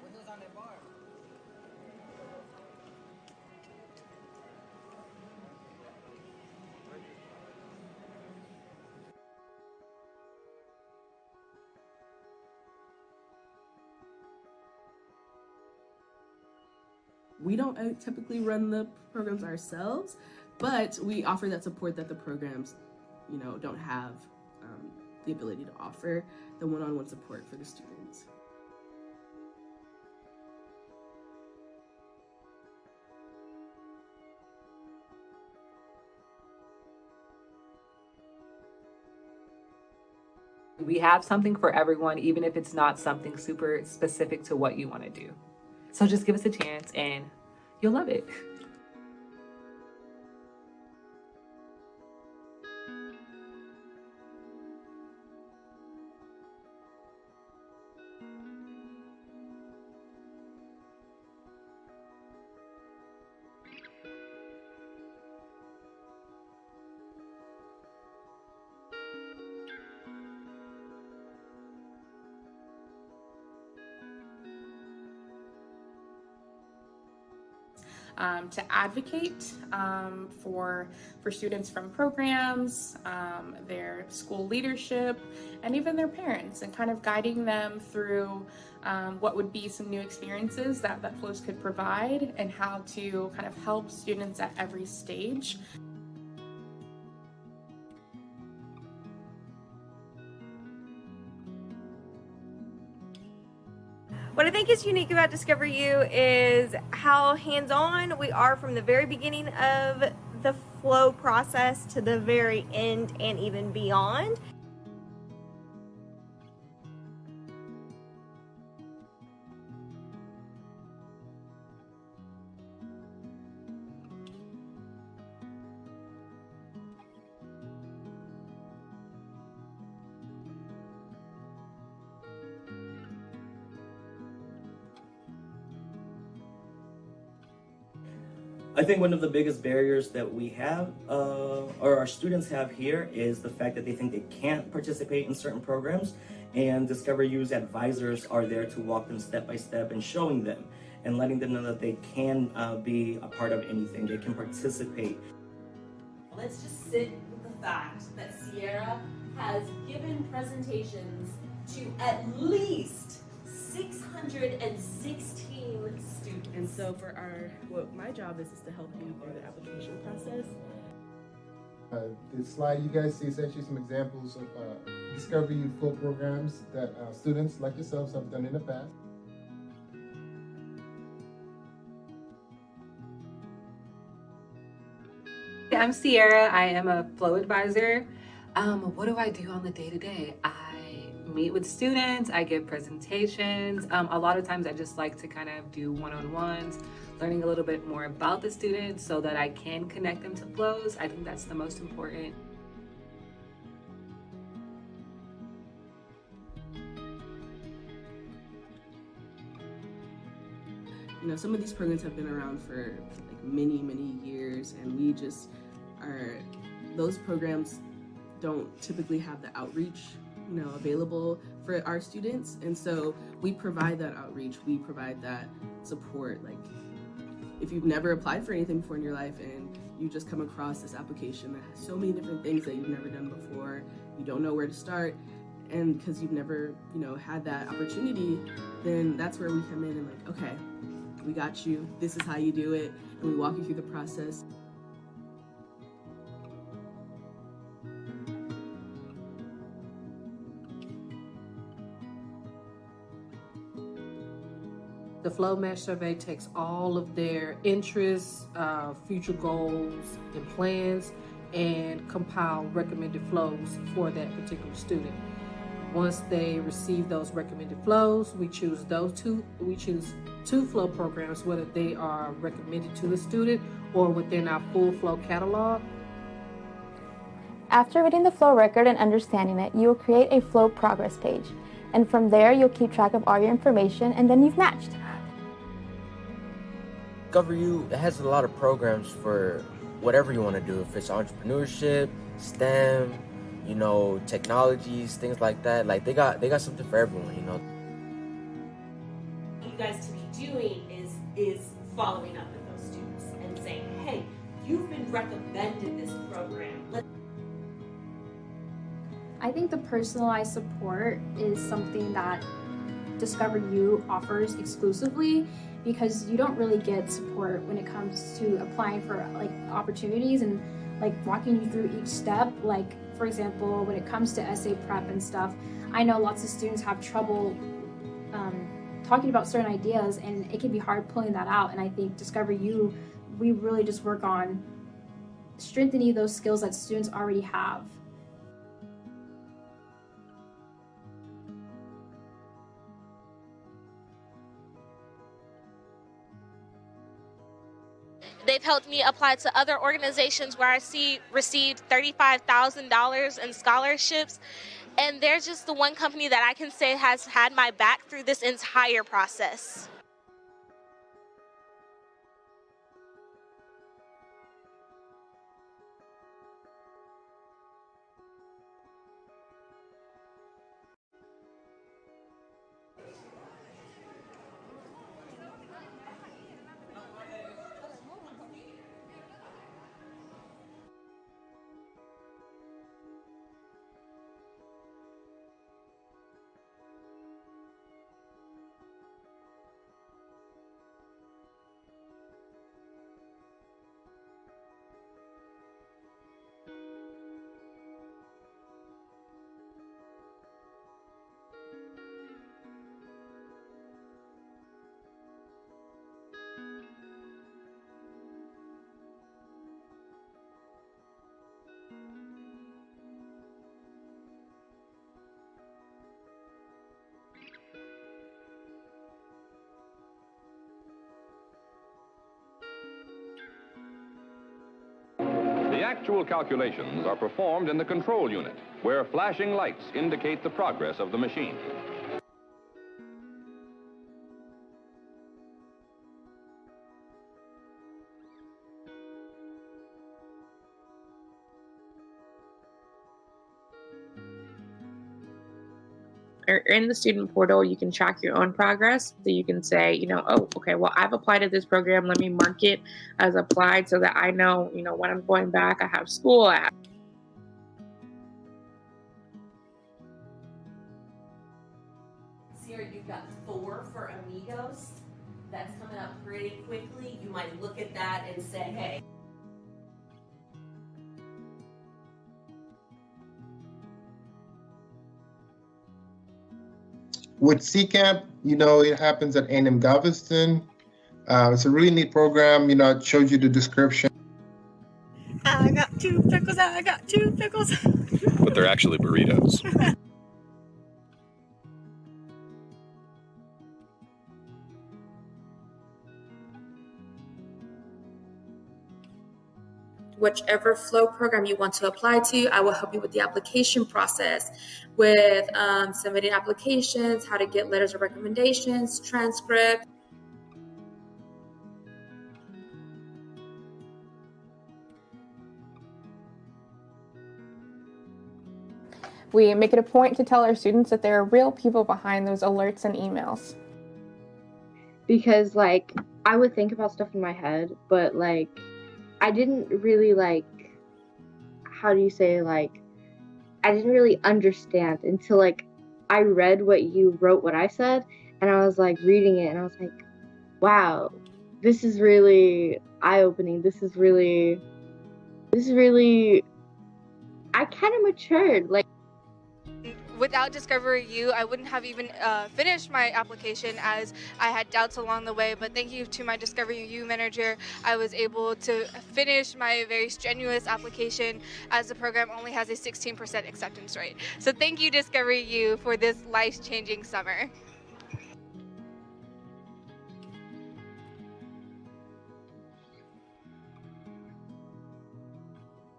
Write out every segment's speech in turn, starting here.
when he was on that bar. We don't typically run the programs ourselves, but we offer that support that the programs, don't have the ability to offer, the one-on-one support for the students. We have something for everyone, even if it's not something super specific to what you want to do. So just give us a chance and you'll love it. To advocate for students from programs, their school leadership, and even their parents, and kind of guiding them through what would be some new experiences that FLOs could provide, and how to kind of help students at every stage. What I think is unique about DiscoverU is how hands-on we are from the very beginning of the FLO process to the very end and even beyond. I think one of the biggest barriers that we have, or our students have here, is the fact that they think they can't participate in certain programs, and DiscoverU's advisors are there to walk them step by step and showing them and letting them know that they can be a part of anything, they can participate. Let's just sit with the fact that Sierra has given presentations to at least 616 students. And so for what my job is to help you through the application process. This slide you guys see essentially some examples of DiscoverU FLO programs that students like yourselves have done in the past. I'm Sierra. I am a FLO advisor. What do I do on the day-to-day? I meet with students, I give presentations. A lot of times I just like to kind of do one-on-ones, learning a little bit more about the students so that I can connect them to FLOs. I think that's the most important. Some of these programs have been around for like many years, and we just those programs don't typically have the outreach available for our students, and so we provide that outreach, we provide that support. Like, if you've never applied for anything before in your life and you just come across this application that has so many different things that you've never done before, you don't know where to start, and because you've never had that opportunity, then that's where we come in and like, okay, we got you, this is how you do it, and we walk you through the process. The FLO Match Survey takes all of their interests, future goals, and plans, and compile recommended FLOs for that particular student. Once they receive those recommended FLOs, we choose two FLO programs, whether they are recommended to the student or within our full FLO catalog. After reading the FLO record and understanding it, you will create a FLO progress page. And from there, you'll keep track of all your information, and then you've matched. DiscoverU has a lot of programs for whatever you want to do. If it's entrepreneurship, STEM, technologies, things like that. Like they got something for everyone, You guys to be doing is following up with those students and saying, hey, you've been recommended this program. I think the personalized support is something that DiscoverU offers exclusively, because you don't really get support when it comes to applying for like opportunities and like walking you through each step. Like, for example, when it comes to essay prep and stuff, I know lots of students have trouble talking about certain ideas, and it can be hard pulling that out. And I think DiscoverU, we really just work on strengthening those skills that students already have. They've helped me apply to other organizations where I received $35,000 in scholarships. And they're just the one company that I can say has had my back through this entire process. The actual calculations are performed in the control unit, where flashing lights indicate the progress of the machine. In the student portal, you can track your own progress. So you can say, oh, okay, well, I've applied to this program. Let me mark it as applied so that I know, when I'm going back, I have school. Sierra, you've got 4 for Amigos. That's coming up pretty quickly. You might look at that and say, hey. With CCAMP, it happens at A&M Galveston. It's a really neat program. It shows you the description. I got 2 pickles, I got 2 pickles. But they're actually burritos. Whichever FLO program you want to apply to, I will help you with the application process, with submitting applications, how to get letters of recommendations, transcript. We make it a point to tell our students that there are real people behind those alerts and emails. Because I would think about stuff in my head, but I didn't really how do you say, I didn't really understand until I read what you wrote, what I said, and I was reading it and I was wow, this is really eye-opening. This is really, I kind of matured. Without DiscoverU, I wouldn't have even finished my application, as I had doubts along the way. But thank you to my DiscoverU manager, I was able to finish my very strenuous application, as the program only has a 16% acceptance rate. So thank you, DiscoverU, for this life-changing summer.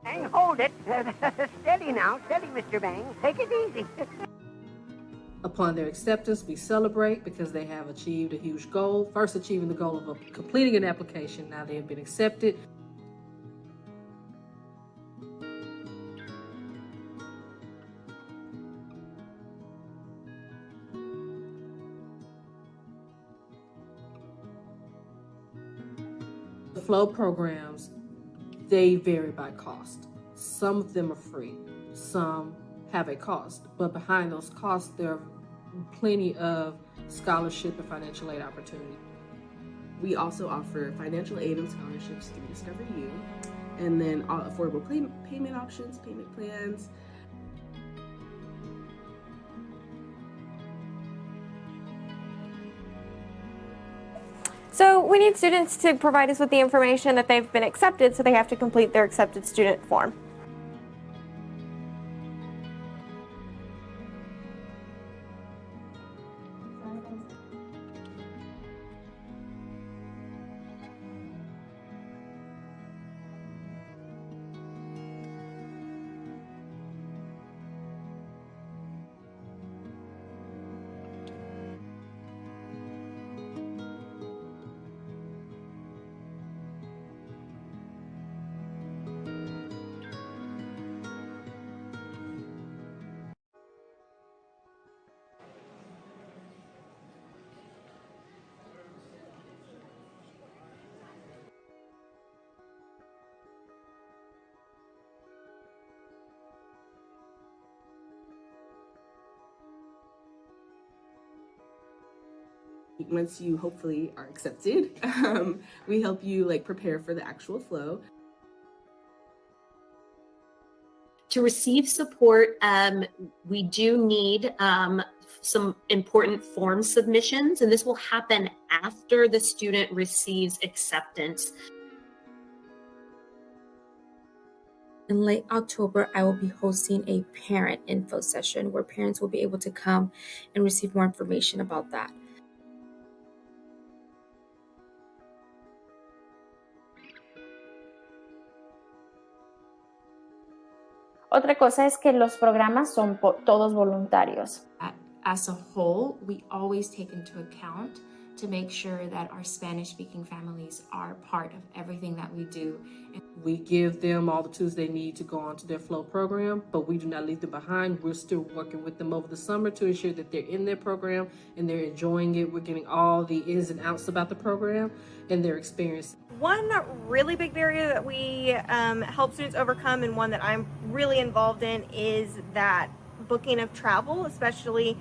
Bang, hold it. Steady now. Steady, Mr. Bang. Take it easy. Upon their acceptance, we celebrate because they have achieved a huge goal. First, achieving the goal of completing an application. Now they have been accepted. FLO programs, they vary by cost. Some of them are free, some have a cost, but behind those costs, there are plenty of scholarship and financial aid opportunities. We also offer financial aid and scholarships through DiscoverU, and then affordable payment options, payment plans. So we need students to provide us with the information that they've been accepted, so they have to complete their accepted student form. Once you hopefully are accepted, we help you prepare for the actual FLO. To receive support, we do need some important form submissions, and this will happen after the student receives acceptance. In late October, I will be hosting a parent info session where parents will be able to come and receive more information about that. Otra cosa es que los programas son todos voluntarios. As a whole, we always take into account to make sure that our Spanish-speaking families are part of everything that we do. We give them all the tools they need to go on to their FLO program, but we do not leave them behind. We're still working with them over the summer to ensure that they're in their program and they're enjoying it. We're getting all the ins and outs about the program and their experience. One really big barrier that we help students overcome, and one that I'm really involved in, is that booking of travel, especially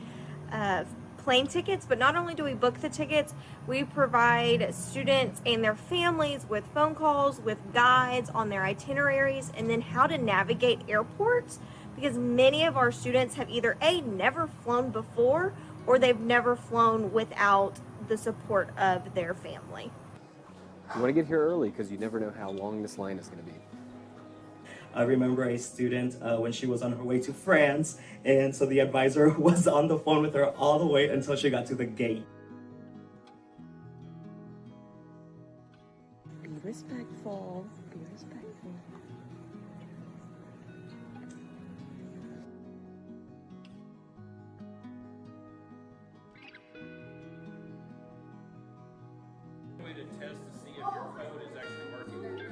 plane tickets. But not only do we book the tickets, we provide students and their families with phone calls, with guides on their itineraries, and then how to navigate airports, because many of our students have either never flown before, or they've never flown without the support of their family. You want to get here early because you never know how long this line is going to be. I remember a student when she was on her way to France, and so the advisor was on the phone with her all the way until she got to the gate. Be respectful. Be respectful. Way to test to see if your code is actually working.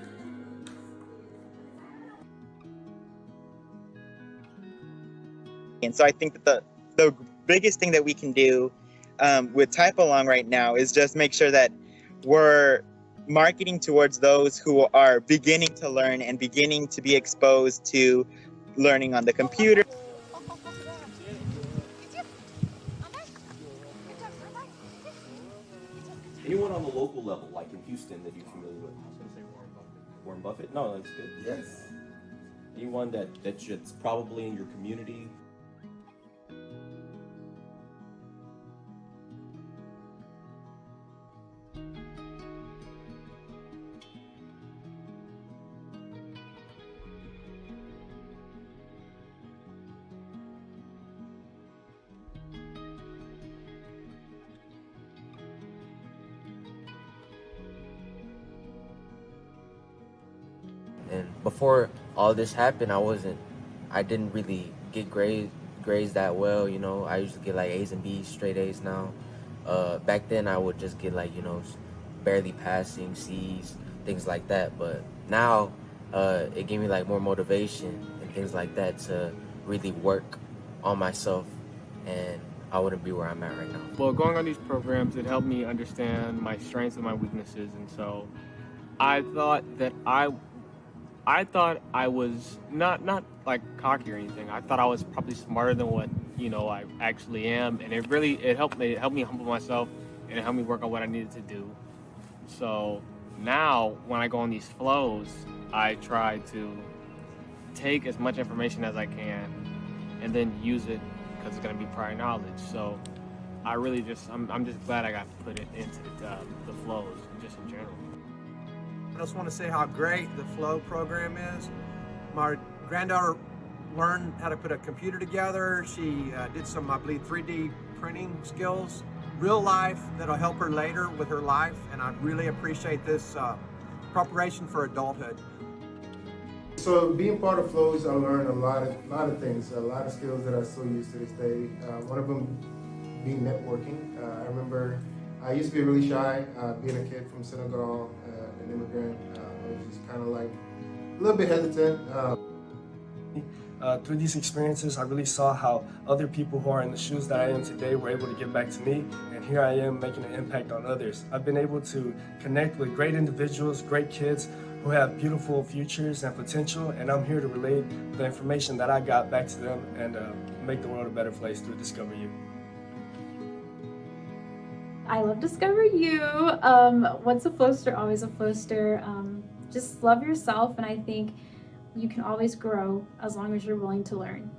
And so I think that the biggest thing that we can do with Type Along right now is just make sure that we're marketing towards those who are beginning to learn and beginning to be exposed to learning on the computer. Anyone on the local level, like in Houston, that you're familiar with? I was going to say Warren Buffett. No, that's good. Yes. Anyone that's probably in your community? And before all this happened, I didn't really get grades that well, you know. I usually get like A's and B's, straight A's now. Back then I would just get like, you know, barely passing, C's, things like that. But now it gave me like more motivation and things like that to really work on myself, and I wouldn't be where I'm at right now. Well, going on these programs, it helped me understand my strengths and my weaknesses, and so I thought that I thought I was not like cocky or anything. I thought I was probably smarter than what I actually am, and it helped me humble myself, and it helped me work on what I needed to do. So now when I go on these flows, I try to take as much information as I can, and then use it because it's gonna be prior knowledge. So I really I'm just glad I got put it into the flows just in general. I just want to say how great the FLO program is. My granddaughter learned how to put a computer together. She did some, I believe, 3D printing skills, real life that'll help her later with her life, and I really appreciate this preparation for adulthood. So being part of flows, I learned a lot of things, a lot of skills that I still use to this day. One of them being networking. I remember I used to be really shy, being a kid from Senegal, an immigrant. I was just kind of like a little bit hesitant. Through these experiences, I really saw how other people who are in the shoes that I am today were able to give back to me, and here I am making an impact on others. I've been able to connect with great individuals, great kids who have beautiful futures and potential, and I'm here to relay the information that I got back to them and make the world a better place through DiscoverU. I love DiscoverU. Once a Flowster, always a Flowster. Just love yourself, and I think you can always grow as long as you're willing to learn.